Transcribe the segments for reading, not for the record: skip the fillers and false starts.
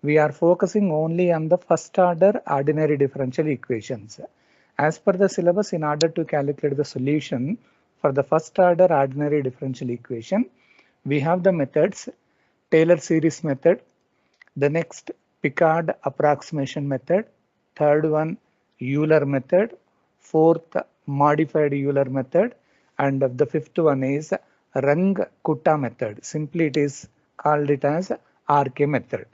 we are focusing only on the first order ordinary differential equations. As per the syllabus, in order to calculate the solution for the first order ordinary differential equation, we have the methods: Taylor series method, the next Picard approximation method, third one Euler method, fourth modified Euler method, and the fifth one is Runge-Kutta method. Simply it is called it as RK method.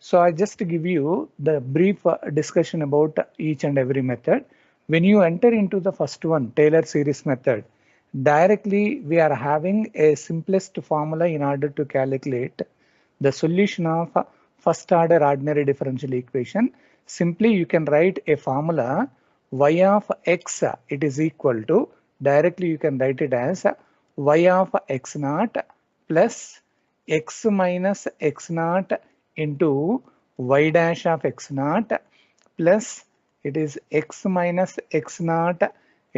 So I just give you the brief discussion about each and every method. When you enter into the first one, Taylor series method, directly we are having a simplest formula in order to calculate the solution of first order ordinary differential equation. Simply you can write a formula y of x, it is equal to, directly you can write it as y of x naught plus x minus x naught into y dash of x naught plus it is x minus x naught,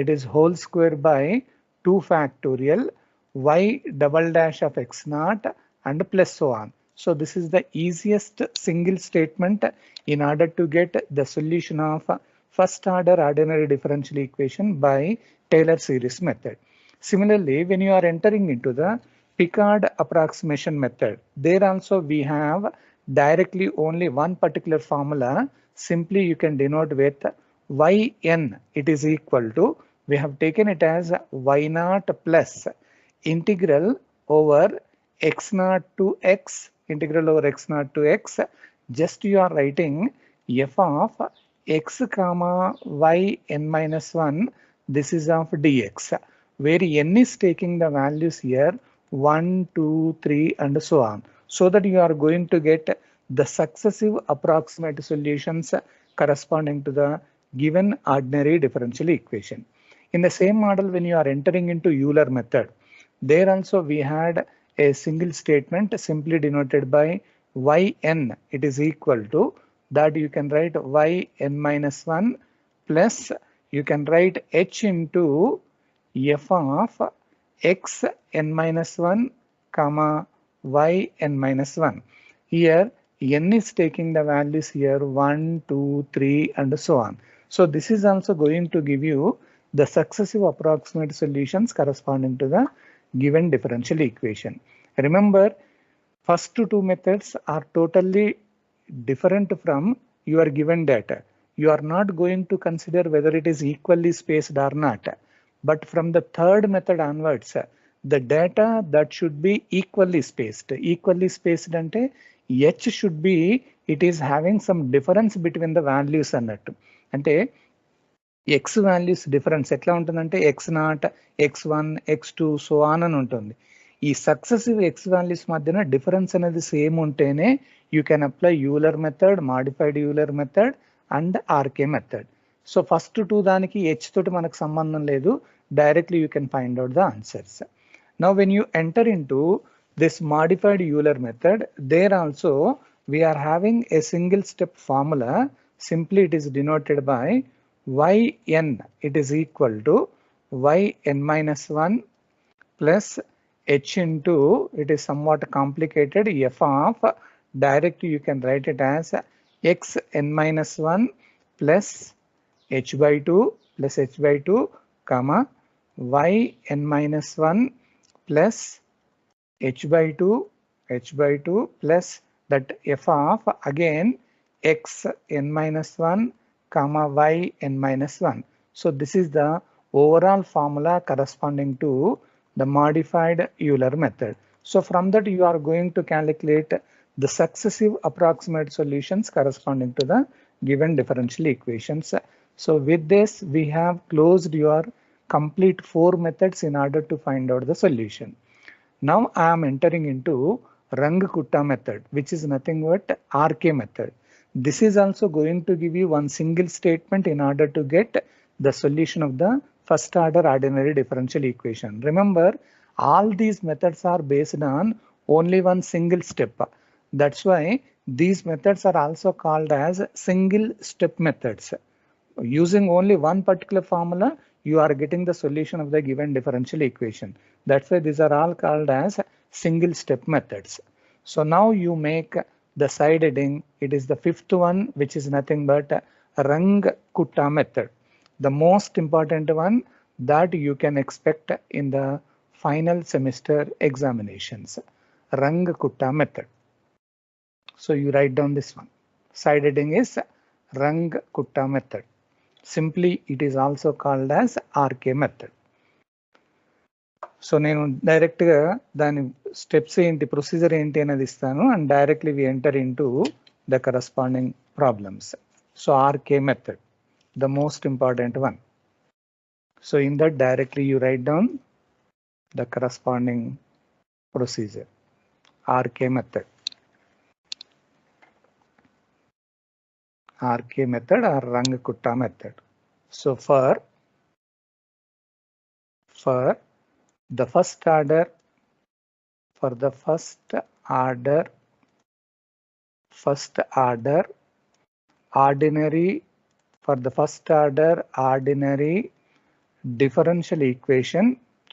it is whole square by 2 factorial y double dash of x naught and plus so on. So this is the easiest single statement in order to get the solution of first order ordinary differential equation by Taylor series method. Similarly, when you are entering into the Picard approximation method, there also we have directly only one particular formula. Simply you can denote with yn, it is equal to, we have taken it as y naught plus integral over x naught to x, integral over x naught to x, just you are writing f of x comma y n minus 1, this is of dx, where n is taking the values here 1, 2, 3 and so on, so that you are going to get the successive approximate solutions corresponding to the given ordinary differential equation. In the same model, when you are entering into Euler method, there also we had a single statement simply denoted by yn, it is equal to, that you can write yn minus 1 plus you can write h into f of x n minus 1 comma y n minus 1. Here n is taking the values here 1, 2, 3 and so on. So this is also going to give you the successive approximate solutions corresponding to the given differential equation. Remember, first two methods are totally different from your given data. You are not going to consider whether it is equally spaced or not. But from the third method onwards, the data that should be equally spaced. Equally spaced ante h should be, it is having some difference between the values అన్నట్టు. అంటే x values difference ఎట్లా ఉంటుందంటే x not, x1, x2 so on అని ఉంటుంది. ఈ successive x values మధ్యన difference అనేది same ఉంటేనే you can apply Euler method, modified Euler method and RK method. So first to దానికి h తోటి మనకు సంబంధం లేదు, directly you can find out the answers. Now when you enter into this modified Euler method, there also we are having a single step formula. Simply it is denoted by yn, it is equal to yn minus 1 plus h into, it is somewhat complicated, f of, directly you can write it as x n minus 1 plus h by 2 plus h by 2 comma y n minus 1 plus h by 2 plus that f of again x n minus 1 comma y n minus 1. So this is the overall formula corresponding to the modified Euler method. So from that you are going to calculate the successive approximate solutions corresponding to the given differential equations. So with this we have closed your complete 4 methods in order to find out the solution. Now I am entering into Runge-Kutta method, which is nothing but RK method. This is also going to give you one single statement in order to get the solution of the first order ordinary differential equation. Remember, all these methods are based on only one single step. That's why these methods are also called as single step methods. Using only one particular formula, you are getting the solution of the given differential equation. That's why these are all called as single step methods. So now you make the side heading, it is the fifth one, which is nothing but Rang-Kutta method. The most important one that you can expect in the final semester examinations, Rang-Kutta method. So you write down this one. Side heading is Rang-Kutta method. Simply, it is also called as RK method. So నేను direct గా దాని steps ఏంటి, procedure ఏంటి అనేది ఇస్తాను, and directly we enter into the corresponding problems. So RK method, the most important one. So in that directly you write down the corresponding procedure, RK method. RK method or Rang-Kutta method. So for the first order, ordinary, for the first order ordinary differential equation,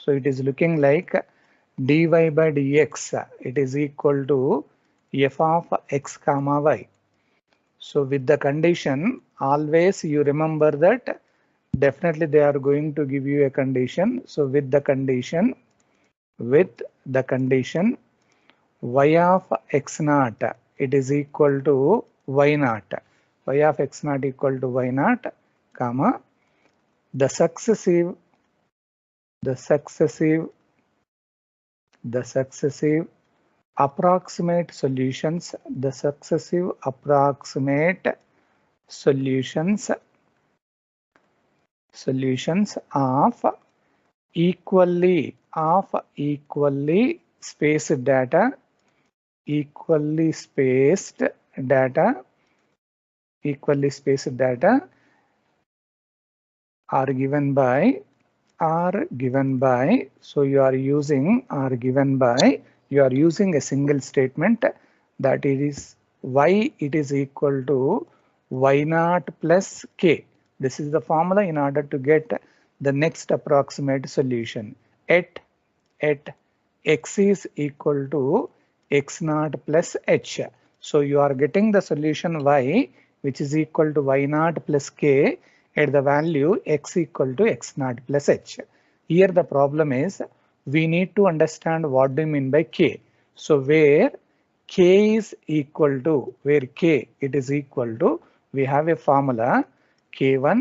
so it is looking like dy by dx, it is equal to f of x comma y. So with the condition, always you remember that definitely they are going to give you a condition. So with the condition y of x naught, it is equal to y naught, y of x naught equal to y naught, comma, the successive approximate solutions, solutions of equally spaced data, are given by, so you are using a single statement that it is y, it is equal to y naught plus k. This is the formula in order to get the next approximate solution. At x is equal to x naught plus h. So you are getting the solution y, which is equal to y naught plus k at the value x equal to x naught plus h. Here the problem is we need to understand what do you mean by k. So where k is equal to, it is equal to, we have a formula k1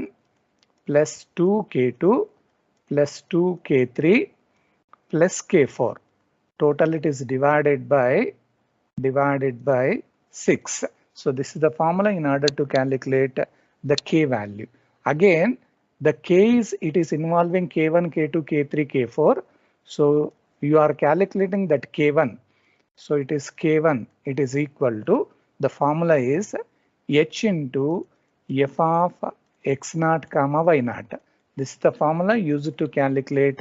plus 2k2 plus 2k3 plus k4. Total it is divided by 6. So this is the formula in order to calculate the k value. Again, the k is, it is involving k1, k2, k3, k4. So you are calculating that k1. So it is k1, it is equal to, the formula is h into f of x naught comma y naught. This is the formula used to calculate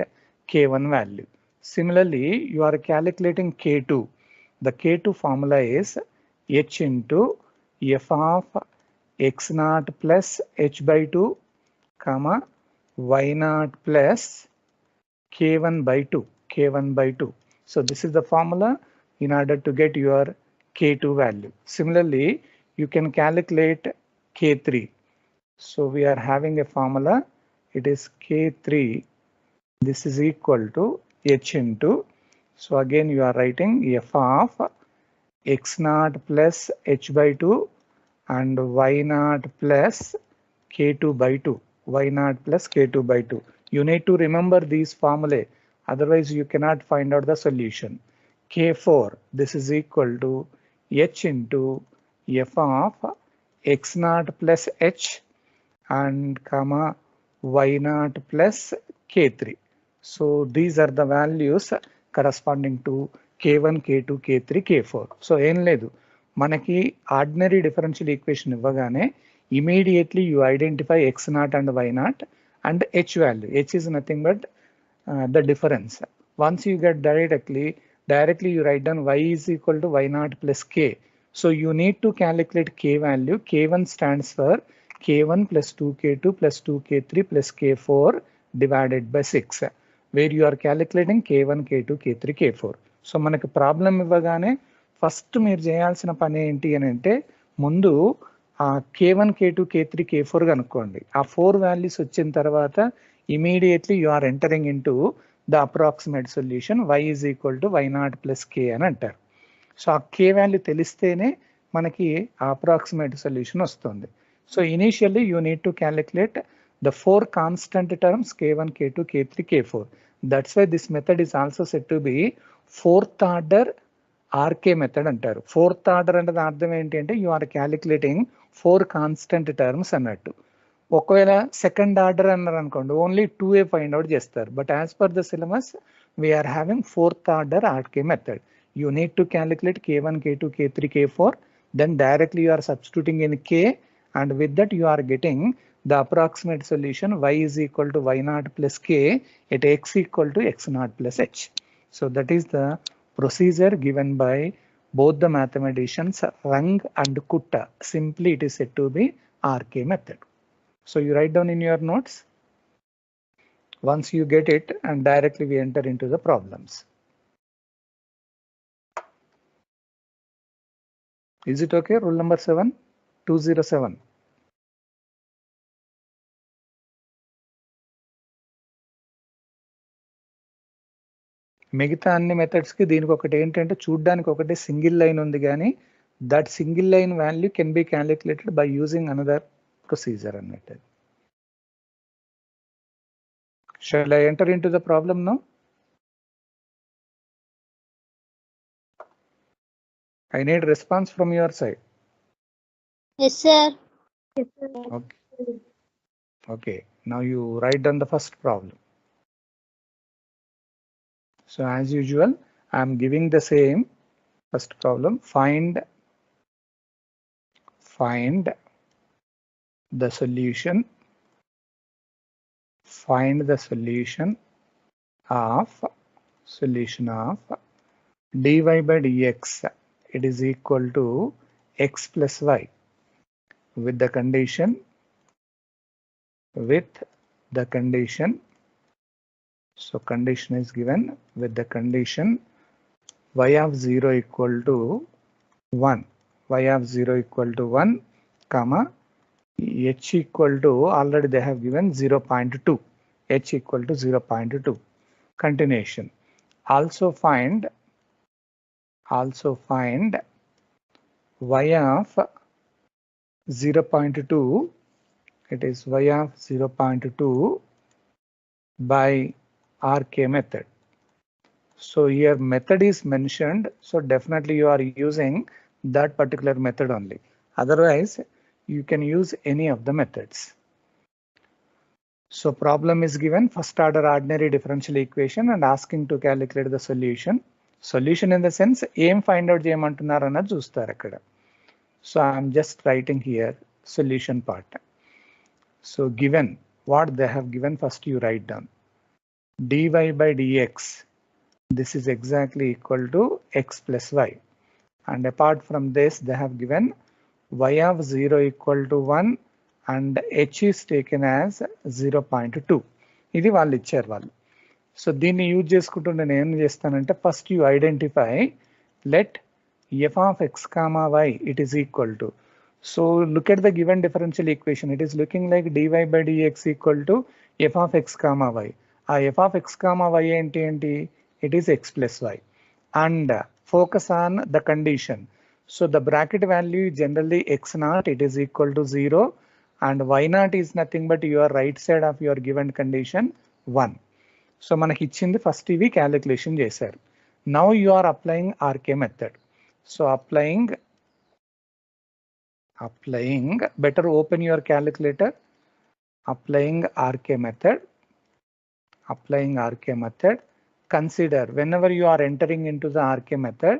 k1 value. Similarly, you are calculating k2. The k2 formula is h into f of x naught plus h by 2 comma y naught plus k1 by 2. So this is the formula in order to get your k2 value. Similarly, you can calculate k3. So we are having a formula, it is k3, this is equal to h into, so again you are writing f of x naught plus h by 2 and y naught plus k2 by 2. Y naught plus k2 by 2. You need to remember these formulae, otherwise you cannot find out the solution. K4, this is equal to h into f of x naught plus h and comma y naught plus k3. So these are the values corresponding to k1, k2, k3, k4. So ఏం లేదు, మనకి ordinary differential equation ఇవ్వగానే immediately you identify x naught and y naught and h value. H is nothing but the difference. Once you get directly you write down y is equal to y naught plus k. So you need to calculate k value. K1 stands for k1 plus 2k2 plus 2k3 plus k4 divided by 6, where you are calculating k1, k2, k3, k4. So మనకి problem ఇవ్వగానే first మీరు చేయాల్సిన పని ఏంటి అని అంటే ముందు K1, K2, K3, K4 కనుక్కోండి. ఆ 4 వాల్యూస్ వచ్చిన తర్వాత immediately you are entering into the approximate solution y is equal to y0 plus k అని అంటారు. సో ఆ k వాల్యూ తెలిస్తేనే మనకి ఆ అప్రాక్సిమేట్ సొల్యూషన్ వస్తుంది. So initially you need to calculate the 4 constant terms K1, K2, K3, K4. That's why this method is also said to be fourth order RK method అంటారు. Fourth order అంటే అర్థం ఏంటి అంటే you are calculating 4 constant terms అన్నట్టు. ఒకవేళ second order అన్నారు అనుకోండి only 2 find out చేస్తారు. But as per the syllabus we are having fourth order RK method. You need to calculate K1, K2, K3, K4. Then directly you are substituting in K, and with that you are getting the approximate solution y is equal to y0 plus k at x equal to x0 plus h. So that is the procedure given by both the mathematicians Rang and Kutta. Simply it is said to be RK method. So you write down in your notes. Once you get it, and directly we enter into the problems. Is it okay? Rule number 7, 207. మిగతా అన్ని methods కి దీనికి ఒకటి ఏంటంటే చూడడానికి ఒకటే single line ఉంది కానీ that single line value can be calculated by using another procedure అన్నట్టు. Shall I enter into the problem now? I need response from your side. Yes, sir. Yes, sir. Okay. Okay. Now you write down the first problem. So as usual, I am giving the same first problem. Find the solution. Find the solution of dy by dx. It is equal to x plus y with the condition so condition is given with the condition y of 0 equal to 1, comma h equal to, already they have given 0.2, h equal to 0.2. Continuation. Also find y of 0.2, it is y of 0.2 by RK method. So here method is mentioned, so definitely you are using that particular method only. Otherwise you can use any of the methods. So problem is given first order ordinary differential equation and asking to calculate the solution. Solution in the sense aim find out cheyamantunnaru annadu chustaru akkada. So I am just writing here solution part. So given what they have given, first you write down dy by dx. This is exactly equal to x plus y, and apart from this they have given y of 0 equal to 1 and h is taken as 0.2. ఇది వాళ్ళు ఇచ్చారు వాళ్ళు. So దీన్ని use చేసుకుంటూ నేను ఏం చేస్తానంటే first you identify let f of x comma y it is equal to. So look at the given differential equation. It is looking like dy by dx equal to f of x comma y. F of x comma y ఏంటి? It is x plus y. And focus on the condition. So the bracket value generally x0, it is equal to 0, and y0 is nothing but your right side of your given condition 1. So మనకి ఇచ్చింది first ఇవి calculation చేశారు. Now you are applying RK method. So applying, better open your calculator. Applying RK method. Consider whenever you are entering into the RK method,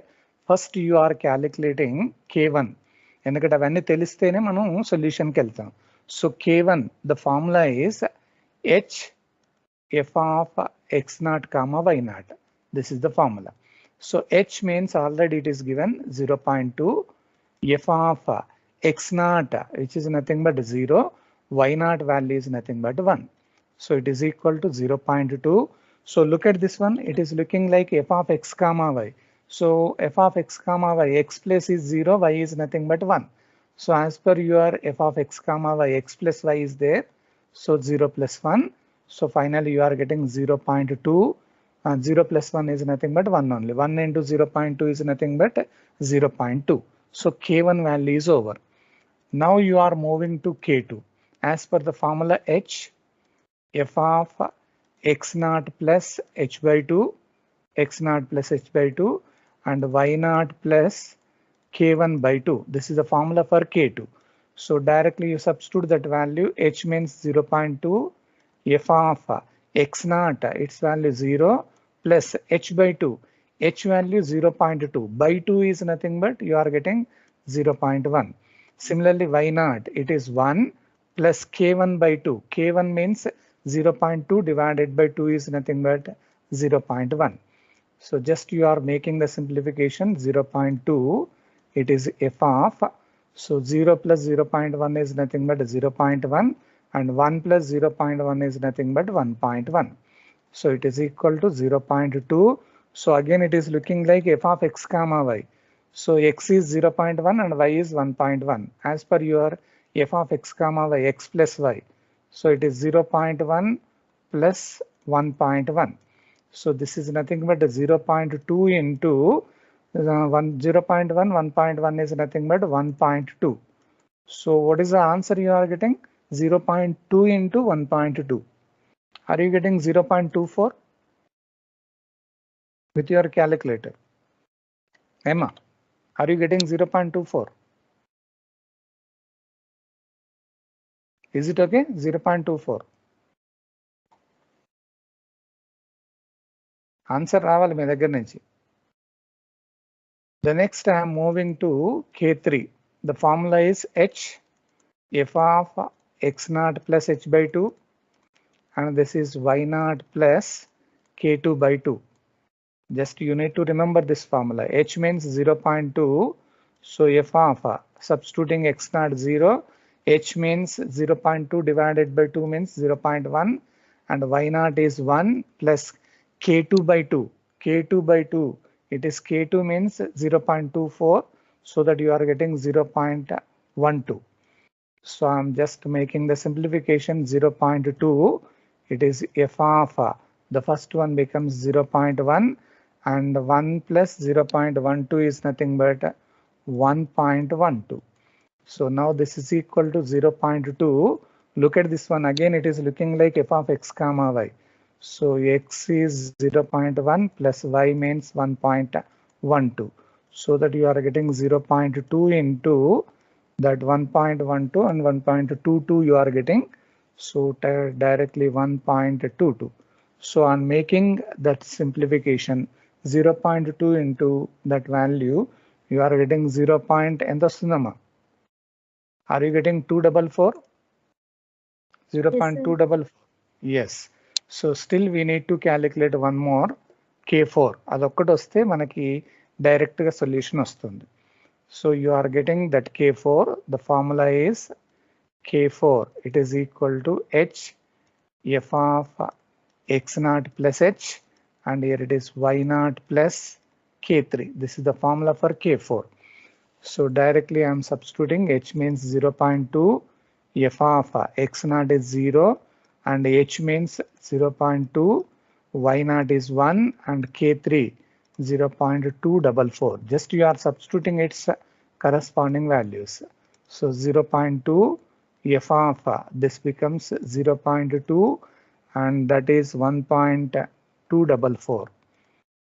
first you are calculating K1. ఎందుకంటే అవన్నీ తెలిస్తేనే మనం సొల్యూషన్కి వెళ్తాం. So K1, the formula is h f of x0 comma y0. This is the formula. So h means already it is given 0.2, f of x0 which is nothing but 0, y0 value is nothing but 1. So it is equal to 0.2. So look at this one, it is looking like f of x comma y. So f of x comma y, x place is 0, y is nothing but 1. So as per your f of x comma y, x plus y is there. So 0 plus 1. So finally you are getting 0.2. 0 plus 1 is nothing but 1 only. 1 into 0.2 is nothing but 0.2. So K1 value is over. Now you are moving to K2. As per the formula H, f of x naught plus h by 2, x naught plus h by 2 and y naught plus k1 by 2. This is the formula for k2. So directly you substitute that value. H means 0.2, f of x naught, its value 0 plus h by 2. H value 0.2 by 2 is nothing but you are getting 0.1. Similarly, y naught, it is 1 plus k1 by 2. K1 means 0.2 divided by 2 is nothing but 0.1. So just you are making the simplification 0.2. It is f of. So 0 plus 0.1 is nothing but 0.1 and 1 plus 0.1 is nothing but 1.1. So it is equal to 0.2. So again it is looking like f of x comma y. So x is 0.1 and y is 1.1 as per your f of x comma y, x plus y. So it is 0.1 plus 1.1. So this is nothing but 0.2 into 0.1, 1.1 is nothing but 1.2. So what is the answer you are getting? 0.2 into 1.2. Are you getting 0.24 with your calculator? Emma, are you getting 0.24? Is it okay? 0.24. Answer రావాలి మీ దగ్గర నుంచి. The next I am moving to K3. The formula is H, f of x naught plus h by 2 and this is y naught plus k2 by 2. Just you need to remember this formula. H means 0.2. So f of substituting x naught 0. H means 0.2 divided by 2 means 0.1 and y naught is 1 plus k2 by 2. K2 by 2. It is k2 means 0.24. So that you are getting 0.12. So I'm just making the simplification 0.2. It is f of the first one becomes 0.1 and 1 plus 0.12 is nothing but 1.12. So now this is equal to 0.2. Look at this one again. It is looking like f of x comma y. So x is 0.1 plus y means 1.12. So that you are getting 0.2 into that 1.12 and 1.22 you are getting. So directly 1.22. So on making that simplification 0.2 into that value, you are getting 0. ఎంత వస్తుందమ్మా? Are you getting 244? 0.244. Yes. So still we need to calculate one more K4. అదొక్కటి వస్తే మనకి direct గా solution వస్తుంది. So you are getting that K4. The formula is K4. It is equal to H f of x naught plus h and here it is y naught plus K3. This is the formula for K4. So directly I am substituting. H means 0.2, f of x naught is 0 and h means 0.2, y naught is 1 and K3 0.244. Just you are substituting its corresponding values. So 0.2 f of this becomes 0.2 and that is 1.244.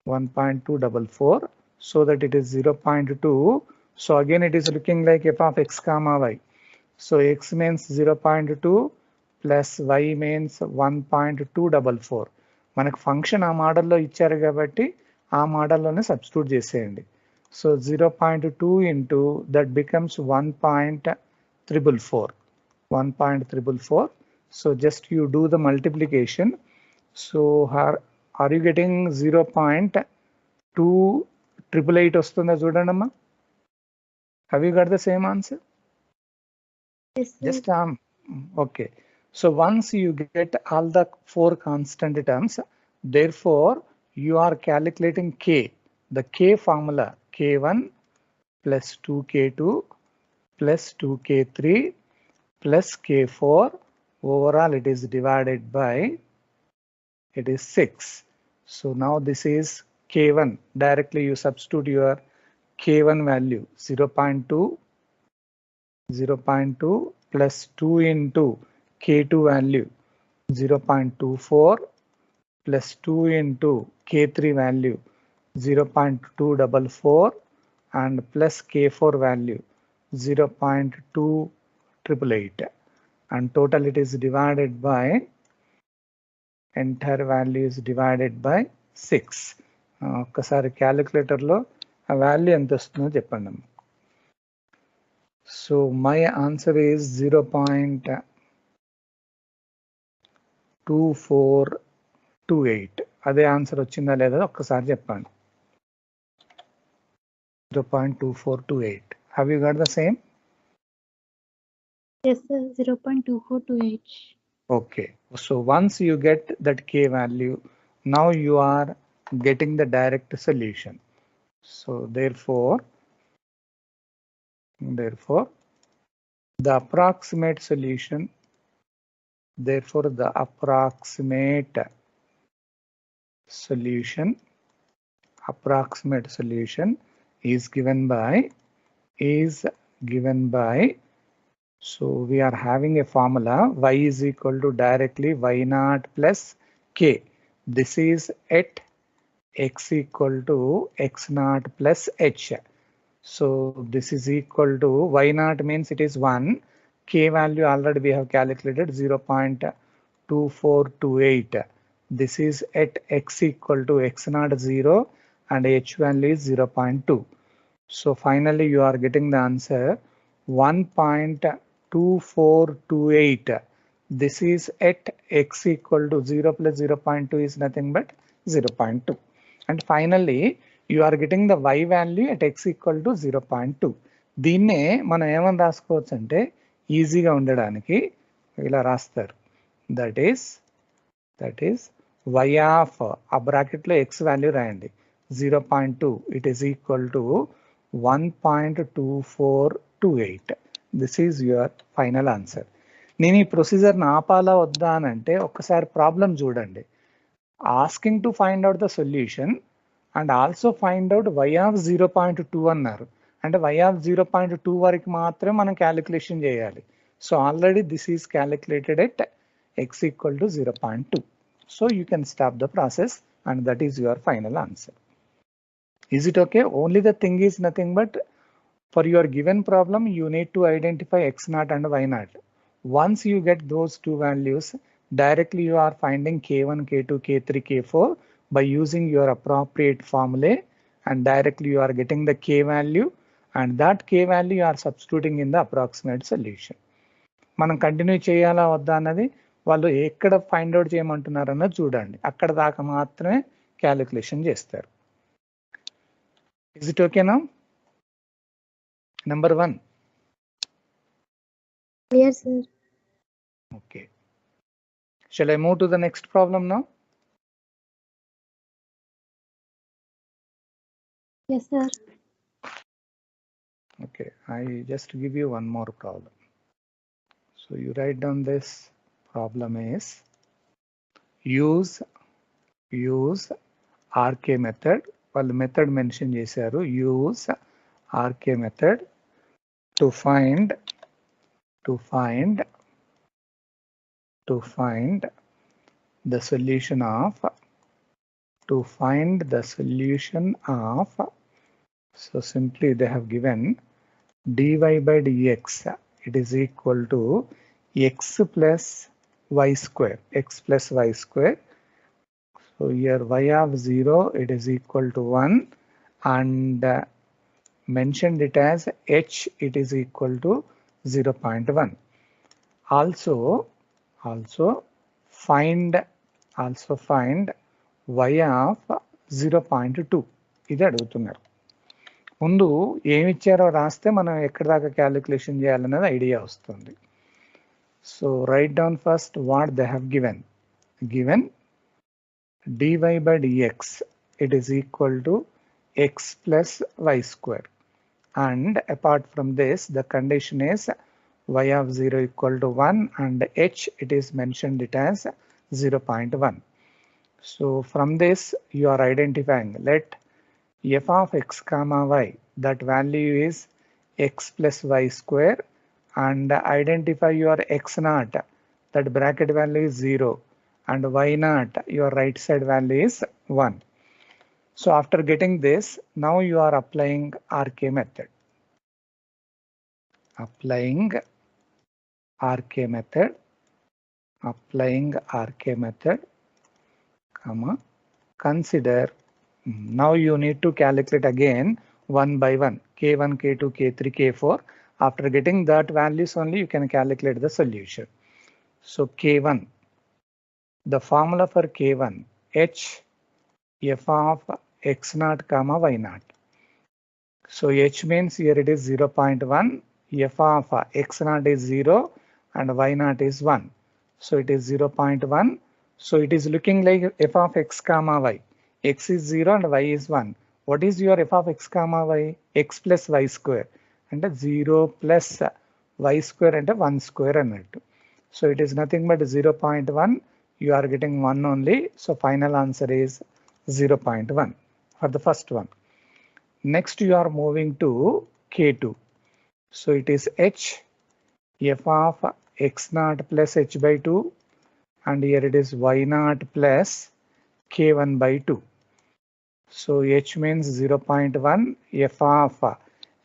1.244. So that it is 0.2. So again it is looking like f of x comma y. So x means 0.2 plus y means 1.244. మనకు function ఆ మోడల్లో ఇచ్చారు కాబట్టి ఆ మోడల్లోనే substitute చేసేయండి. So 0.2 into that becomes 1.344. 1.344. So just you do the multiplication. So are you getting 0.2888 వస్తుందా చూడండి అమ్మా. Have you got the same answer? Yes, sir. Just okay. So once you get all the four constant terms, therefore you are calculating k. the K formula K1 plus 2K2 plus 2K3 plus K4. Overall it is divided by, it is 6. So now this is K1. Directly you substitute your K1 value 0.2 plus 2 into K2 value 0.24 plus 2 into K3 value 0.244 and plus K4 value 0.2888, and total it is divided by, entire value is divided by 6. ఒక్కసారి క్యాలిక్యులేటర్లో ఆ value ఎంత వస్తుందో చెప్పండి. So my answer is 0.2428. అదే answer వచ్చిందా లేదా ఒక్కసారి చెప్పండి. 0.2428. Have you got the same? Yes, sir. 0.2428. Okay. So once you get that K value, now you are getting the direct solution. So therefore, the approximate solution, approximate solution is given by, so we are having a formula y is equal to directly y naught plus k. This is at x equal to x naught plus h. So this is equal to y naught means it is 1. K value already we have calculated 0.2428. This is at x equal to x naught 0 and h value is 0.2. So finally you are getting the answer 1.2428. This is at x equal to 0 plus 0.2 is nothing but 0.2. And finally you are getting the y value at x equal to 0.2. దీన్నే మనం ఏమని రాసుకోవచ్చు అంటే ఈజీగా ఉండడానికి ఇలా రాస్తారు. That is y of ఆ బ్రాకెట్లో x వాల్యూ రాయండి 0.2. It is equal to 1.2428. This is your final answer. నేను ఈ ప్రొసీజర్ని ఆపాలా వద్దా అని అంటే ఒక్కసారి ప్రాబ్లం చూడండి. Asking to find out the solution and also find out y of 0.2 అన్నారు. అంటే y ఆఫ్ 0.2 వరకు మాత్రమే మనం క్యాలిక్యులేషన్ చేయాలి. So already this is calculated at x equal to 0.2. So you can stop the process and that is your final answer. Is it okay? Only the thing is nothing but for your given problem you need to identify x naught and y naught. Once you get those two values, directly you are finding k1, k2, k3, k4 by using your appropriate formulae, and directly you are getting the k value, and that k value you are substituting in the approximate solution. మనం continue చేయాలా వద్దా అన్నది వాళ్ళు ఎక్కడ find out చేయమంటున్నారు అన్నది చూడండి. అక్కడ దాకా మాత్రమే క్యాలిక్యులేషన్ చేస్తారు. Is it okay now? Number 1. Yes, sir. Okay. Shall I move to the next problem now? Yes, sir. Okay, I just give you one more problem. So you write down this problem is use RK method. వాళ్ళు method mention చేశారు. Use RK method to find the solution of so simply they have given dy by dx, it is equal to x plus y square, so here y of 0 it is equal to 1 and mentioned it as h, it is equal to 0.1. also find y of 0.2. ఇది అడుగుతున్నారు. ముందు ఏమి ఇచ్చారో రాస్తే మనం ఎక్కడి దాకా calculation చేయాలనేది ఐడియా వస్తుంది. So right down first what they have given dy by dx, it is equal to x plus y square. And apart from this, the condition is y of 0 equal to 1 and h it is mentioned it as 0.1. So from this you are identifying, let f of x comma y, that value is x plus y square, and identify your x naught, that bracket value is 0, and y naught, your right side value is 1. So after getting this, now you are applying RK method. Applying RK method, comma, consider. Now you need to calculate again one by one, K1, K2, K3, K4. After getting that values only, you can calculate the solution. So K1, the formula for K1, H f of x naught comma y naught. So h means here it is 0.1, f of x naught is 0 and y naught is 1. So it is 0.1. So it is looking like f of x comma y. X is 0 and y is 1. What is your f of x comma y? X plus y square. And 0 plus y square and 1 square and 2. So it is nothing but 0.1. You are getting 1 only. So final answer is 0.1 for the first one. Next you are moving to K2. So it is h f of x naught plus h by 2, and here it is y naught plus k1 by 2. So h means 0.1, f of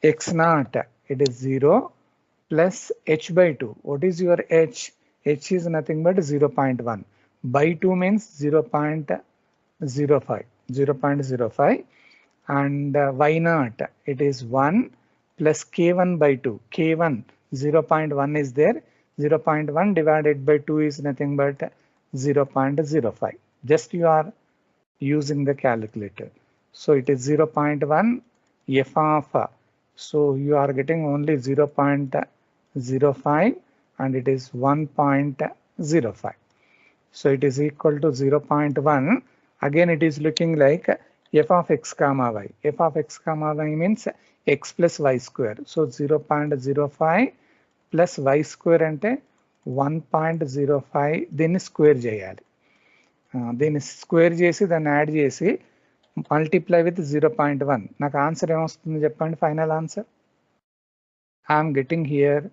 x naught, it is 0 plus h by 2. What is your h? H is nothing but 0.1. By 2 means 0.05. 0.05. And y naught, it is 1 plus k1 by 2. K1, 0.1 is there. 0.1 divided by 2 is nothing but 0.05. Just you are using the calculator. So it is 0.1 f of, so you are getting only 0.05 and it is 1.05. So it is equal to 0.1. Again it is looking like f of x comma y. F of x comma y means x plus y square. So 0.05 plus y square ante 1.05. దీన్ని square చేయాలి. దీన్ని square చేసి దాన్ని add చేసి multiply with 0.1. నాకు answer ఏమొస్తుంది చెప్పండి, final answer. I'm getting here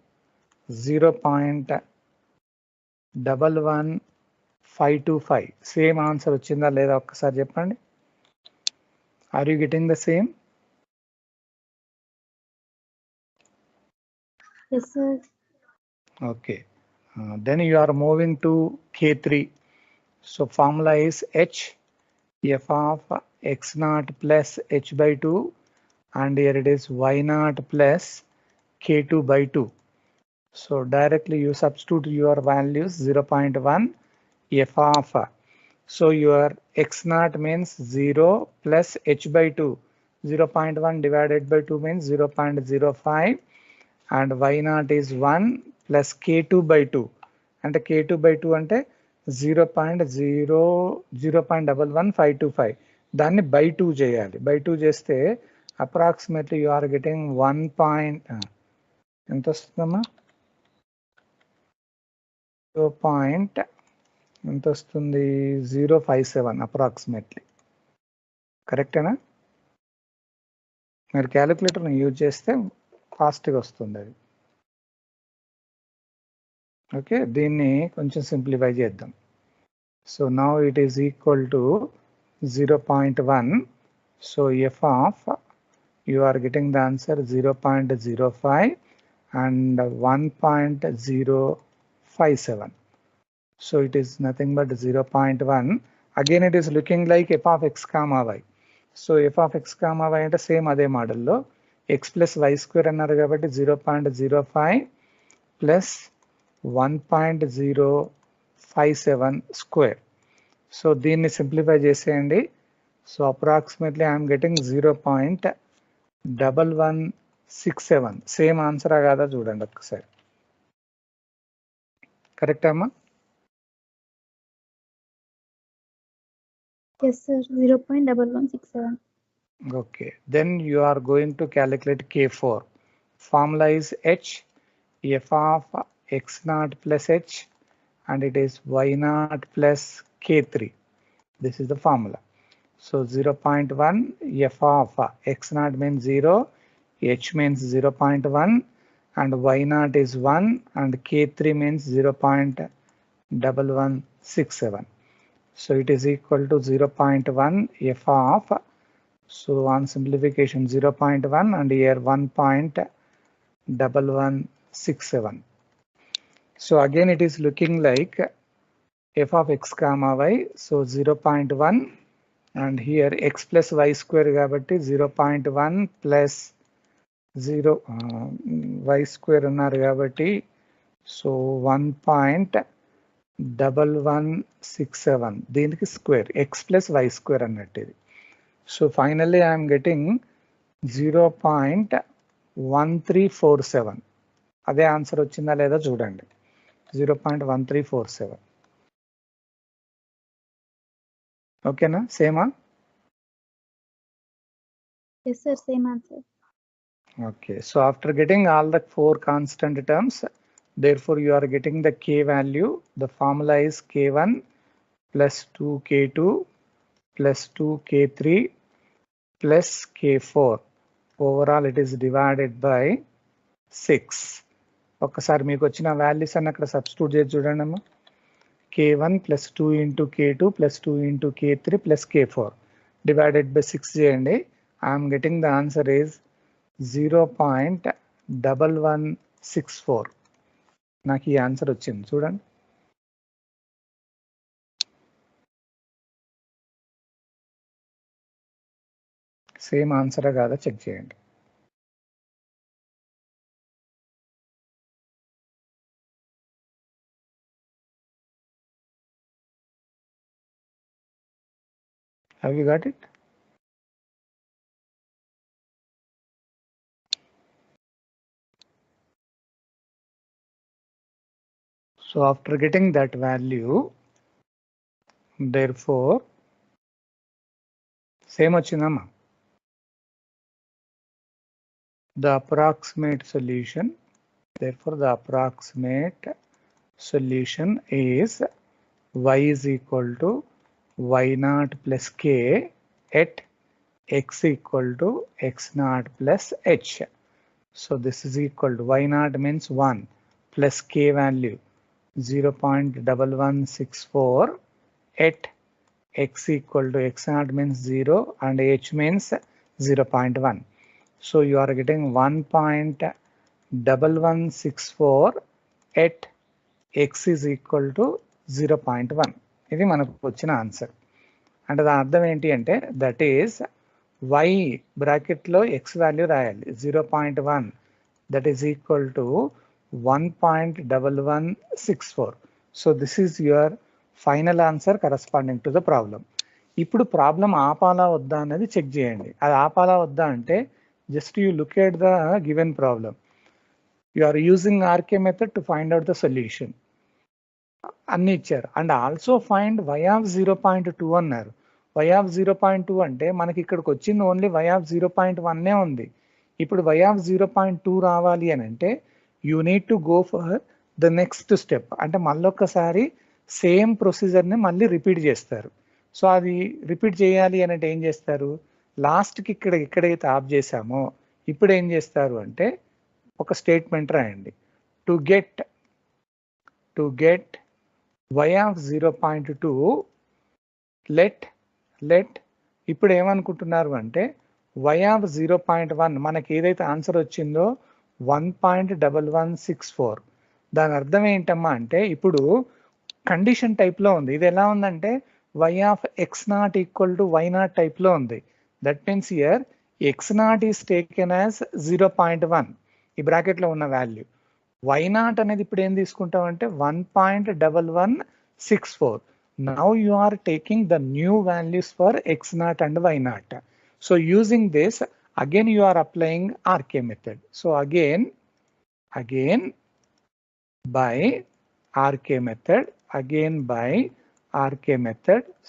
0.11525. Same answer వచ్చిందా లేదా ఒక్కసారి చెప్పండి. Are you getting the same? Yes, sir. Okay. Then you are moving to K3. So formula is h f of x naught plus h by 2, and here it is y naught plus k2 by 2. So directly you substitute your values 0.1 f of, so your x naught means 0 plus h by 2. 0.1 divided by 2 means 0.05, and y naught is 1 plus k2 by 2. And k2 by 2 ante 0.11525. దాన్ని by 2 చేయాలి. by 2 చేస్తే approximately you are getting 1. ఎంత వస్తుందమ్మా? 0. ఎంత వస్తుంది? 057 approximately. కరెక్టేనా? మీరు క్యాలిక్యులేటర్ని use చేస్తే ఫాస్ట్గా వస్తుంది అది. ఓకే, దీన్ని కొంచెం సింప్లిఫై చేద్దాం. So now it is equal to 0.1. So F of, you are getting the answer 0.05 and 1.057. So it is nothing but 0.1. Again it is looking like f of x comma y. So f of x comma y అంటే same అదే మోడల్లో x plus y square అన్నారు కాబట్టి 0.05 plus 1.057 square. So దీన్ని simplify చేసేయండి. So approximately I'm getting 0.1167. Same ఆన్సరా కాదా చూడండి ఒక్కసారి. కరెక్ట్ అమ్మా? Yes, sir. 0.1167. Okay, then you are going to calculate K4. Formula is H, f of x naught plus h, and it is y naught plus K3. This is the formula. So 0.1 f of x naught means 0, h means 0.1, and y naught is 1, and K3 means 0.1167. So it is equal to 0.1 f of, so on simplification 0.1 and here 1.1167. So again it is looking like f of x comma y, so 0.1 and here x plus y square కాబట్టి 0.1 plus 0 y square ఉన్నారు కాబట్టి so 1.1167 దీనికి square x plus y square అన్నట్టు ఇది. So finally I am getting 0.1347. అదే answer వచ్చిందా లేదా చూడండి. 0.1347. ఓకేనా, సేమా? Yes, sir. Same answer. Okay, so after getting all the 4 constant terms, therefore you are getting the k value. The formula is k1 plus 2k2 plus 2k3 plus k4. Overall it is divided by 6. ఒక్కసారి మీకు వచ్చిన values అన్ని అక్కడ substitute చేసి చూడండి అమ్మా. k1 plus 2 into k2 plus 2 into k3 plus k4 divided by 6 చేయండి. I am getting the answer is 0.1164. నాకు ఈ ఆన్సర్ వచ్చింది చూడండి. సేమ్ ఆన్సరా కాదా చెక్ చేయండి. Have you got it? So after getting that value, therefore same వచ్చిందమ్మా. The approximate solution, therefore the approximate solution is y is equal to y naught plus k at x equal to x naught plus h. So this is equal to y naught means 1 plus k value 0.1164 at x equal to x naught means 0 and h means 0.1. So you are getting 1.1164 at x is equal to 0.1. ఇది మనకు వచ్చిన answer. అంటే దాని అర్థం ఏంటి అంటే that is y బ్రాకెట్లో x value రాయాలి 0.1, that is equal to 1.1164. So this is your final answer corresponding to the problem. ఇప్పుడు ప్రాబ్లం ఆపాలా వద్దా అనేది చెక్ చేయండి. అది ఆపాలా వద్దా అంటే just you look at the given problem. You are using RK method to find out the solution. అన్ని ఇచ్చారు and also find y of 0.2 అన్నారు. y ఆఫ్ 0.2 అంటే మనకి ఇక్కడికి వచ్చింది ఓన్లీ y ఆఫ్ 0.1 ఉంది. ఇప్పుడు y ఆఫ్ 0.2 రావాలి అని అంటే you need to go for the next step. అంటే మళ్ళొక్కసారి సేమ్ ప్రొసీజర్ని మళ్ళీ రిపీట్ చేస్తారు. సో అది రిపీట్ చేయాలి అని అంటే ఏం చేస్తారు, లాస్ట్కి ఎక్కడైతే ఆఫ్ చేసామో ఇప్పుడు ఏం చేస్తారు అంటే ఒక స్టేట్మెంట్ రాయండి. To get y of 0.2 let ఇప్పుడు ఏమనుకుంటున్నారు అంటే y ఆఫ్ 0.1 మనకి ఏదైతే ఆన్సర్ వచ్చిందో 1.1164. దాని అర్థం ఏంటమ్మా అంటే ఇప్పుడు కండిషన్ టైప్లో ఉంది. ఇది ఎలా ఉందంటే y of x not equal to y not టైప్లో ఉంది. That means here x not is taken as 0.1 ఈ బ్రాకెట్లో ఉన్న వాల్యూ. y నాట్ అనేది ఇప్పుడు ఏం తీసుకుంటామంటే 1.1164. Now you are taking the new values for x naught and y naught. So using this again you are applying RK method. So again by RK method.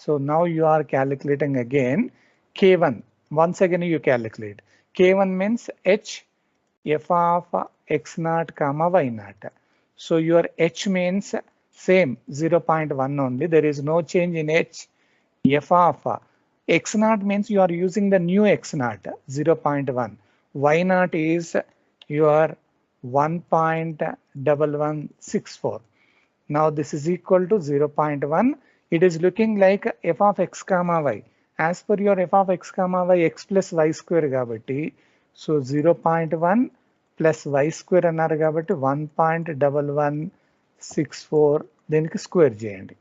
So now you are calculating again K1. Once again you calculate. K1 means h f of x naught comma y naught. So your h means same 0.1 only. There is no change in h. F of x naught means you are using the new x naught 0.1. Y naught is your 1.1164. Now this is equal to 0.1. It is looking like f of x comma y. As per your f of x comma y, x plus y square కాబట్టి, so 0.1 plus y square అన్నారు కాబట్టి 1.1164 దీనికి square చేయండి.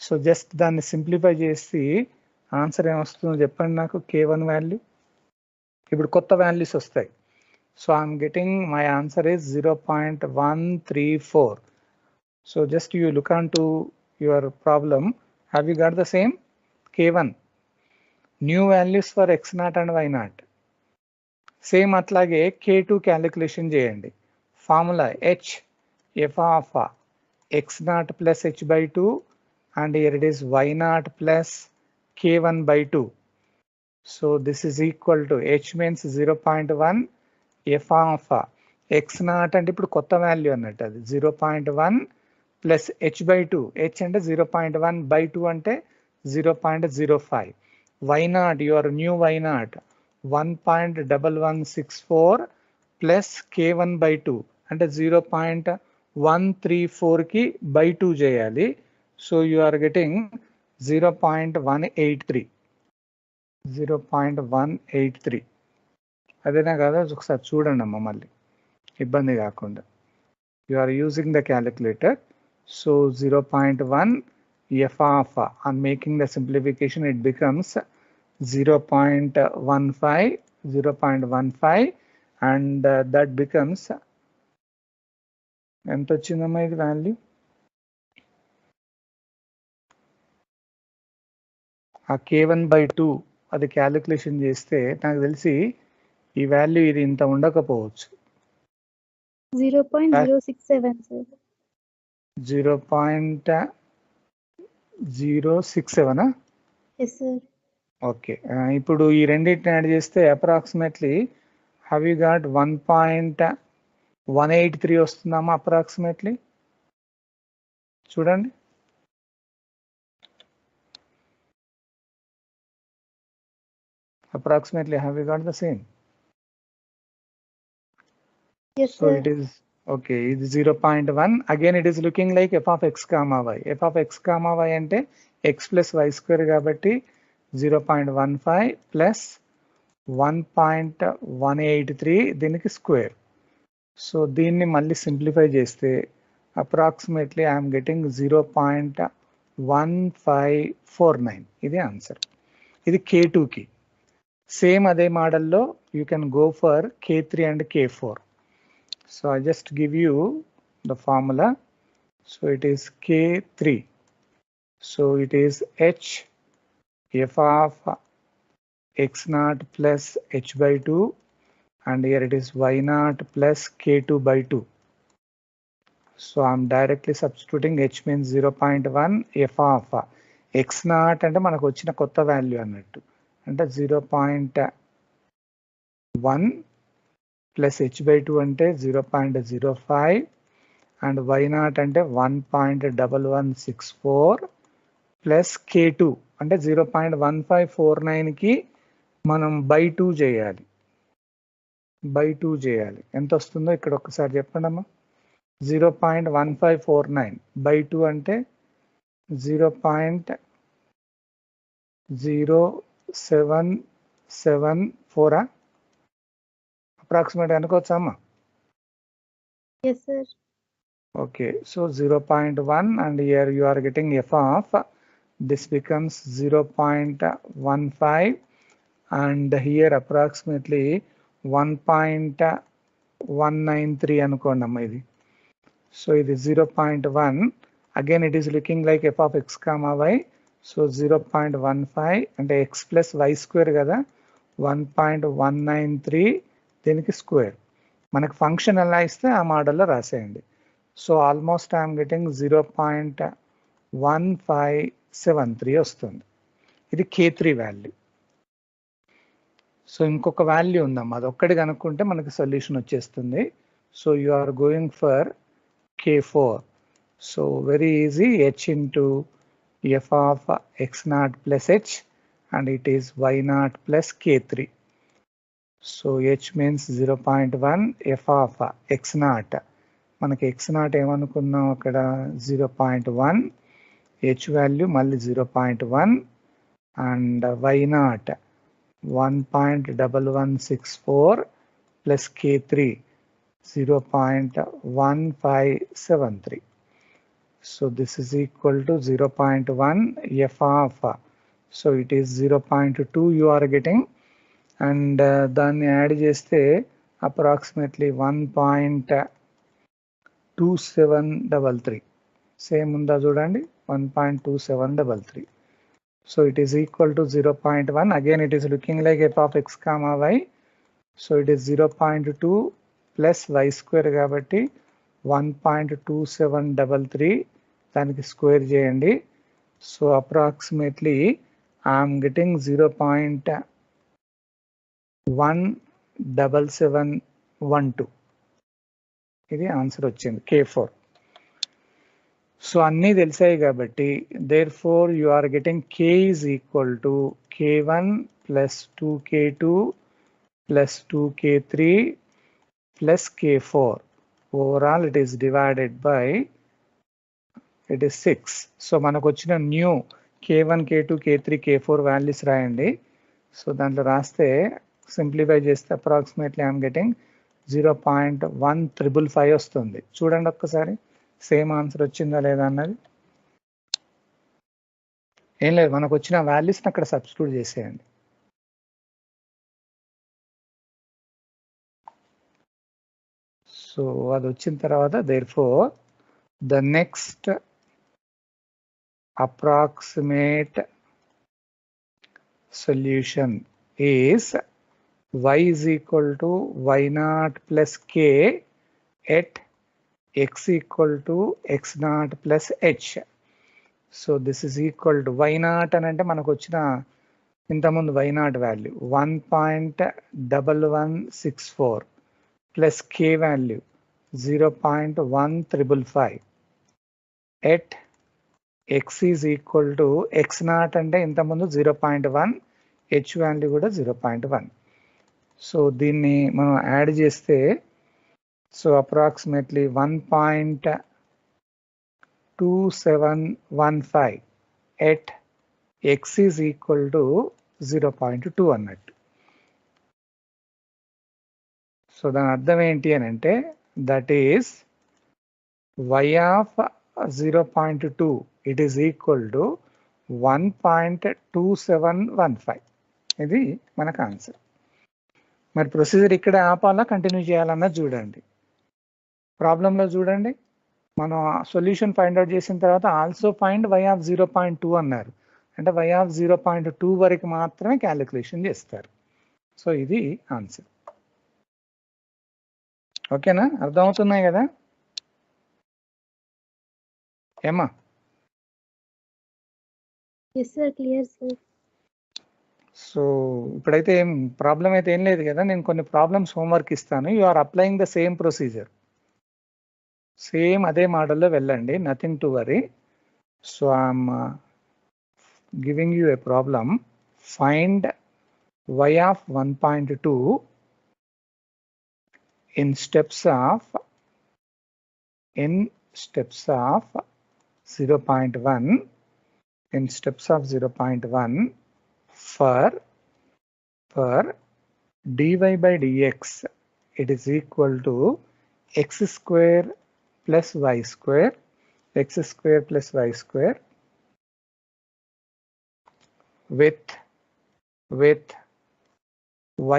So just దాన్ని simplify చేసి answer ఏమొస్తుందో చెప్పండి నాకు. K1 value ఇప్పుడు కొత్త వాల్యూస్ వస్తాయి. So I'm getting my answer is 0.134. So just you look on to your problem. Have you got the same? K1. New values for x naught and y naught. Same అట్లాగే K2 calculation చేయండి. Formula h f of x naught plus h by 2 and here it is y naught plus K1 by 2. So this is equal to h means 0.1 f of x naught అంటే ఇప్పుడు కొత్త value అన్నట్టు అది 0.1 plus h by 2, h అంటే 0.1 by 2 అంటే 0.05. Y naught, your new y naught 1.1164 plus K1 by 2 అంటే 0.134 కి by 2 చేయాలి. So you are getting 0.183. 0.183 అదేనా కదా? ఒకసారి చూడండి అమ్మ, మళ్ళీ ఇబ్బంది కాకుండా. You are using the calculator. So 0.1 f of, on making the simplification, it becomes 0.15 and that becomes ఎంత వచ్చిందమ్మా ఇది వాల్యూ? ఆ K1 by 2 అది క్యాలిక్యులేషన్ చేస్తే నాకు తెలిసి ఈ వాల్యూ ఇది ఇంత ఉండకపోవచ్చు. 0.067 సార్. 0.067. Yes sir. ఓకే, ఇప్పుడు ఈ రెండింటిని యాడ్ చేస్తే అప్రాక్సిమేట్లీ హ్యావ్ యూ గాట్ 1.183 వస్తుందమ్మా అప్రాక్సిమేట్లీ. చూడండి, approximately have you got the same? Yes, so sir. it is okay, it is 0.1. again it is looking like f of x comma y. f of x comma y అంటే x plus y square కాబట్టి 0.15 plus 1.183 దీనికి square. So దీన్ని మళ్ళీ simplify చేస్తే approximately I'm getting 0.1549. ఇది answer. ఇది K2కి. Same అదే మోడల్లో you can go for K3 and K4. So I just give you the formula. So it is K3. So it is h f of x naught plus h by 2 and here it is y naught plus K2 by 2. So I'm directly substituting h means 0.1 f of x naught అంటే మనకు వచ్చిన కొత్త value అన్నట్టు, అంటే 0.1 plus h by 2 అంటే 0.05 and y naught అంటే 1.1164 plus K2 అంటే 0.1549 కి మనం by 2 చేయాలి. ఎంత వస్తుందో ఇక్కడ ఒకసారి చెప్పండి అమ్మా. 0.1549 by 2 అంటే 0.0774 అప్రాక్సిమేట్ అనుకోవచ్చా అమ్మా? Yes, sir. Okay, so 0.1 and here you are getting f of this becomes 0.15 and here approximately 1.193 అనుకోండి అమ్మా ఇది. సో ఇది 0.1. again it is looking like f of x comma y. So 0.15 అంటే x plus y square కదా, 1.193 దీనికి square. మనకు function ఎలా ఇస్తే ఆ మోడల్లో రాసేయండి. సో ఆల్మోస్ట్ ఐఎమ్ గెటింగ్ 0.1573 వస్తుంది. ఇది K3 వాల్యూ. సో ఇంకొక వాల్యూ ఉందమ్మా, అది ఒక్కటి కనుక్కుంటే మనకి సొల్యూషన్ వచ్చేస్తుంది. So you are going for K4. So very easy, h into f of x0 plus h and it is y0 plus K3. So h means 0.1, f of x0 మనకి x0 ఏమనుకున్నాం అక్కడ 0.1, h value మళ్ళీ 0.1 and y0 1.1164 plus K3 0.1573. So this is equal to 0.1 f of, so it is 0.2 you are getting, and దాన్ని add చేస్తే approximately 1.2733. Same ఉందా చూడండి, 1.2733. So it is equal to 0.1. Again it is looking like f of x comma y. So it is 0.2 plus y square కాబట్టి 1.2733 దానికి square చేయండి. So approximately I'm getting 0.17712. ఇది answer వచ్చింది K4. So అన్నీ తెలిసాయి కాబట్టి therefore you are getting K is equal to K1 plus 2K2 plus 2K3 plus K4. Overall it is divided by, it is 6. So మనకు వచ్చిన new K1, K2, K3, K4 values రాయండి. So దాంట్లో రాస్తే simplify చేస్తే approximately I'm getting 0.1555 వస్తుంది. చూడండి ఒక్కసారి same answer వచ్చిందా లేదా అన్నది. ఏం లేదు, మనకు వచ్చిన వాల్యూస్ని అక్కడ సబ్స్టిట్యూట్ చేసేయండి. సో అది వచ్చిన తర్వాత therefore the next approximate solution is y is equal to y0 plus k at x equal to x0 plus h. So this is equal to y0 అని అంటే మనకు వచ్చిన ఇంతకుముందు y0 value 1.1164 plus k value 0.1555 at x is equal to x0 అంటే ఇంతకుముందు 0.1, h value కూడా 0.1. So దీన్ని మనం యాడ్ చేస్తే so approximately 1.2715 at x is equal to 0.2 అన్నట్టు. సో దాని అర్థం ఏంటి అని అంటే that is y of 0.2 it is equal to 1.2715. ఇది మనకు ఆన్సర్. మరి ప్రొసీజర్ ఇక్కడ ఆపాలా కంటిన్యూ చేయాలన్నది చూడండి. ప్రాబ్లంలో చూడండి, మనం సొల్యూషన్ ఫైండ్ అవుట్ చేసిన తర్వాత ఆల్సో ఫైండ్ y ఆఫ్ 0.2 అన్నారు. అంటే y ఆఫ్ 0.2 వరకు మాత్రమే క్యాలిక్యులేషన్ చేస్తారు. సో ఇది ఆన్సర్. ఓకేనా, అర్థమవుతున్నాయి కదా ఏమా? Yes sir, clear sir. So ఇప్పుడైతే ఏం ప్రాబ్లం అయితే ఏం లేదు కదా, నేను కొన్ని ప్రాబ్లమ్స్ హోంవర్క్ ఇస్తాను. You are applying the same procedure, same అదే మోడల్లో వెళ్ళండి, nothing to worry. So I'm giving you a problem. Find y of 1.2 in steps of 0.1 in steps of 0.1 for dy by dx it is equal to x square plus y square with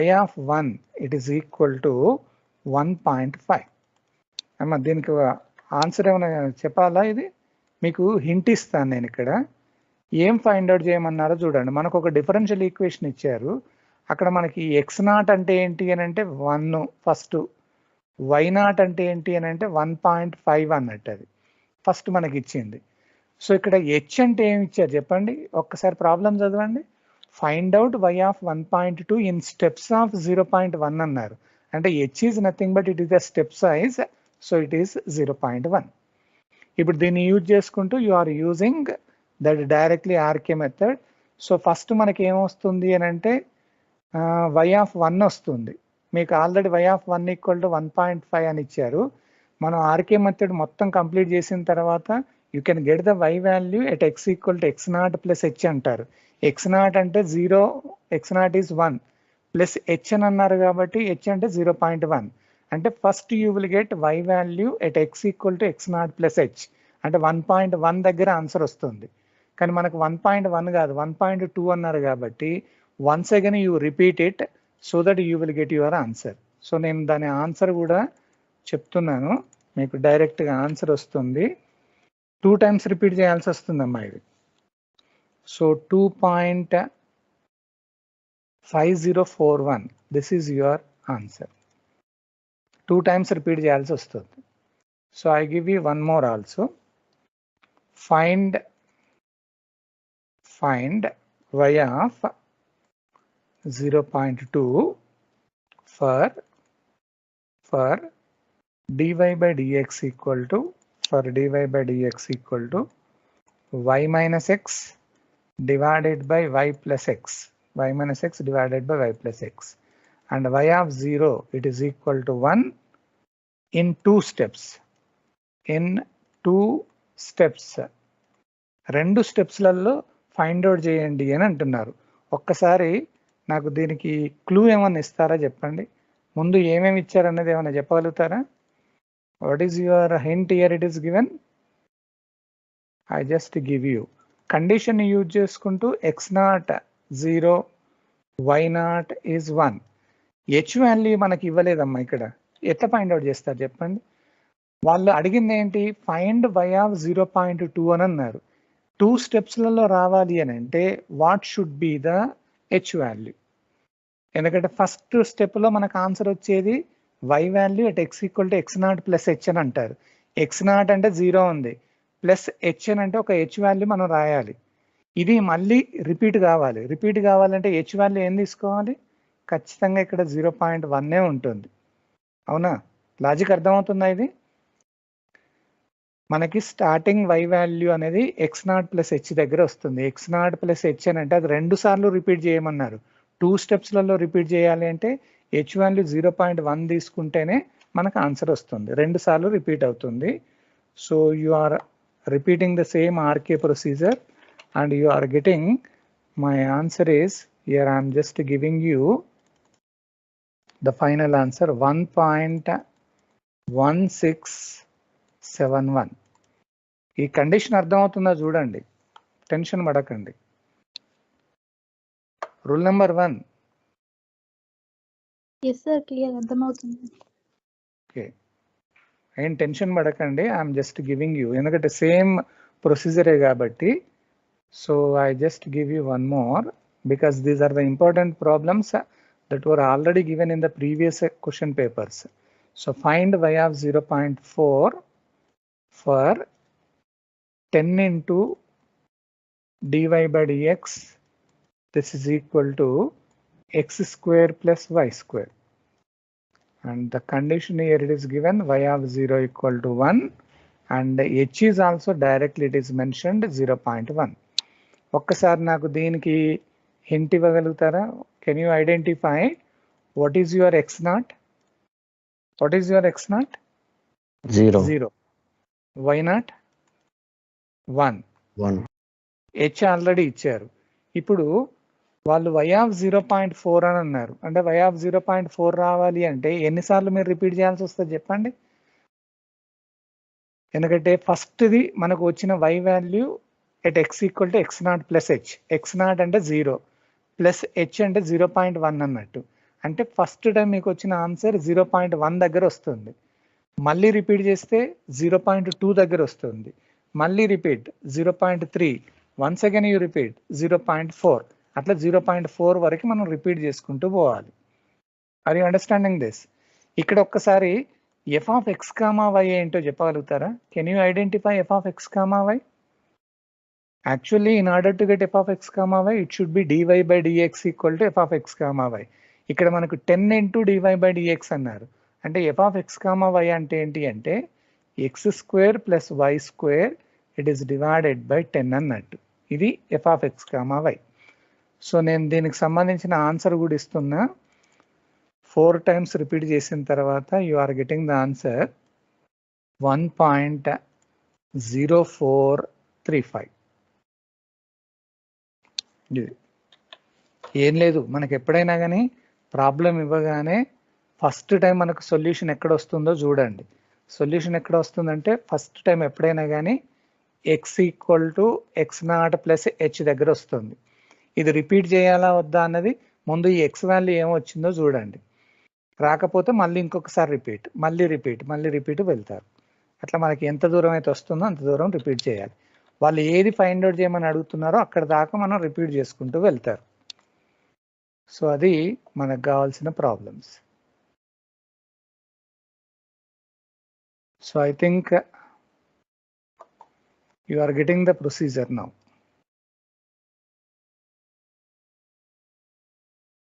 y of 1 it is equal to 1.5. అమ్మా దీనికి answer ఏమైనా చెప్పాలా? ఇది మీకు hint ఇస్తాను నేను. ఇక్కడ ఏం ఫైండ్ అవుట్ చేయమన్నారో చూడండి. మనకు ఒక డిఫరెన్షియల్ ఈక్వేషన్ ఇచ్చారు. అక్కడ మనకి x0 అంటే ఏంటి అని అంటే 1 ఫస్ట్, y0 అంటే ఏంటి అని అంటే 1.5 అన్నట్టు అది ఫస్ట్ మనకి ఇచ్చింది. సో ఇక్కడ h అంటే ఏమి ఇచ్చారు చెప్పండి, ఒక్కసారి ప్రాబ్లం చదవండి. Find out y of 1.2 in steps of 0.1 అన్నారు. అంటే h is nothing but it is the step size, so it is 0.1. ఇప్పుడు దీన్ని యూజ్ చేసుకుంటూ you are using that directly RK method. So first మనకి ఏమొస్తుంది అని అంటే y ఆఫ్ 1 వస్తుంది. మీకు already y of 1 equal to 1.5 అని ఇచ్చారు. మనం ఆర్కే మెథడ్ మొత్తం కంప్లీట్ చేసిన తర్వాత you can get the y value at x equal to x0 plus h అంటారు. x0 అంటే 0, x0 ఈజ్ 1 ప్లస్ h అని అన్నారు కాబట్టి h అంటే 0.1. అంటే first you will get y value at x equal to x0 plus h అంటే 1.1 దగ్గర answer వస్తుంది. కానీ మనకు 1.1 కాదు 1.2 అన్నారు కాబట్టి once again you repeat it so that you will get your answer. So నేను దాని ఆన్సర్ కూడా చెప్తున్నాను, మీకు డైరెక్ట్గా ఆన్సర్ వస్తుంది. 2 టైమ్స్ రిపీట్ చేయాల్సి వస్తుందమ్మా ఇది. So 2.5041 this is your answer. 2 times repeat చేయాల్సి వస్తుంది. So I give you one more also. Find y of 0.2 for dy by dx equal to y minus x divided by y plus x, y minus x divided by y plus x, and y of 0 it is equal to 1 in 2 steps. రెండు స్టెప్స్లలో find out చేయండి అని అంటున్నారు. ఒక్కసారి నాకు దీనికి clue ఏమన్నా ఇస్తారా చెప్పండి. ముందు ఏమేమి ఇచ్చారన్నది ఏమైనా చెప్పగలుగుతారా? What is your hint here it is given? I just give you condition use చేసుకుంటూ x0 0, y0 is 1. h value మనకి ఇవ్వలేదమ్మా, ఇక్కడ ఎట్లా ఫైండ్ అవుట్ చేస్తారు చెప్పండి? వాళ్ళు అడిగింది ఏంటి? ఫైండ్ y ఆఫ్ 0.2 అని అన్నారు. 2 స్టెప్స్లలో రావాలి అని అంటే what should be the h value? ఎందుకంటే ఫస్ట్ స్టెప్లో మనకు ఆన్సర్ వచ్చేది y value at x equal to x0 plus h అని అంటారు. x0 అంటే 0 ఉంది, ప్లస్ h అని అంటే ఒక h వాల్యూ మనం రాయాలి. ఇది మళ్ళీ రిపీట్ కావాలి. రిపీట్ కావాలంటే h వాల్యూ ఏం తీసుకోవాలి? ఖచ్చితంగా ఇక్కడ 0.1 ఉంటుంది. అవునా? లాజిక్ అర్థమవుతుందా? ఇది మనకి స్టార్టింగ్ y వాల్యూ అనేది x0 ప్లస్ h దగ్గర వస్తుంది. x0 ప్లస్ h అని అంటే అది 2 సార్లు రిపీట్ చేయమన్నారు. 2 స్టెప్స్లలో రిపీట్ చేయాలి అంటే h వాల్యూ 0.1 తీసుకుంటేనే మనకు ఆన్సర్ వస్తుంది. 2 సార్లు రిపీట్ అవుతుంది. So you are repeating the same RK procedure and you are getting my answer is here. I'm just giving you the final answer 1.1671. ఈ కండిషన్ అర్థమవుతుందా చూడండి, టెన్షన్ పడకండి. Rule number 1. yes sir clear అర్థమవుతుంది. Okay, ఏం tension పడకండి, I'm just giving you, ఎందుకంటే same ప్రొసీజరే కాబట్టి. So I just give you one more because these are the important problems that were already given in the previous question papers. So find y of 0.4 for 10 into dy by dx. This is equal to x square plus y square. And the condition here it is given y of 0 equal to 1 and h is also directly it is mentioned 0.1. ఒక్కసారి నాకు దీనికి hint ఇవ్వగలుగుతారా? Can you identify what is your x0? What is your x0? 0. y0? 1. h already ఇచ్చారు. ఇప్పుడు వాళ్ళు y of 0.4 అని అన్నారు. అంటే y of 0.4 రావాలి అంటే ఎన్నిసార్లు మీరు రిపీట్ చేయాల్సి వస్తుంది చెప్పండి? ఎందుకంటే ఫస్ట్ది మనకు వచ్చిన y value at x equal to x0 plus h. x0 అంటే 0 ప్లస్ h అంటే 0.1 అన్నట్టు. అంటే ఫస్ట్ టైం మీకు వచ్చిన ఆన్సర్ 0.1 దగ్గర వస్తుంది. మళ్ళీ రిపీట్ చేస్తే 0.2 దగ్గర వస్తుంది. మళ్ళీ repeat 0.3, once again you repeat 0.4, అట్లా 0.4 వరకు మనం రిపీట్ చేసుకుంటూ పోవాలి. Are you understanding this? ఇక్కడ ఒక్కసారి f of x comma y ఏంటో చెప్పగలుగుతారా? Can you identify f of x comma y? Actually, in order to get f of x comma y, it should be dy by dx equal to f of x comma y. ఇక్కడ మనకు 10 into dy by dx అన్నారు. అంటే f of x comma y అంటే ఏంటి అంటే x square plus y square it is divided by 10 అన్నట్టు. ఇది f of x comma y. So నేను దీనికి సంబంధించిన ఆన్సర్ కూడా ఇస్తున్నా. 4 times రిపీట్ చేసిన తర్వాత you are getting the answer 1.0435. ఇది ఏం లేదు, మనకి ఎప్పుడైనా కానీ ప్రాబ్లం ఇవ్వగానే ఫస్ట్ టైం మనకు సొల్యూషన్ ఎక్కడ వస్తుందో చూడండి. సొల్యూషన్ ఎక్కడ వస్తుందంటే ఫస్ట్ టైం ఎప్పుడైనా కానీ X equal to X not plus H దగ్గర వస్తుంది. ఇది రిపీట్ చేయాలా వద్దా అన్నది ముందు ఈ ఎక్స్ వాల్యూ ఏమొచ్చిందో చూడండి. రాకపోతే మళ్ళీ ఇంకొకసారి రిపీట్, మళ్ళీ రిపీట్ వెళ్తారు. అట్లా మనకి ఎంత దూరం అయితే వస్తుందో అంత దూరం రిపీట్ చేయాలి. వాళ్ళు ఏది ఫైండ్ అవుట్ చేయమని అడుగుతున్నారో అక్కడ దాకా మనం రిపీట్ చేసుకుంటూ వెళ్తారు. సో అది మనకు కావాల్సిన problems. So I think you are getting the procedure now.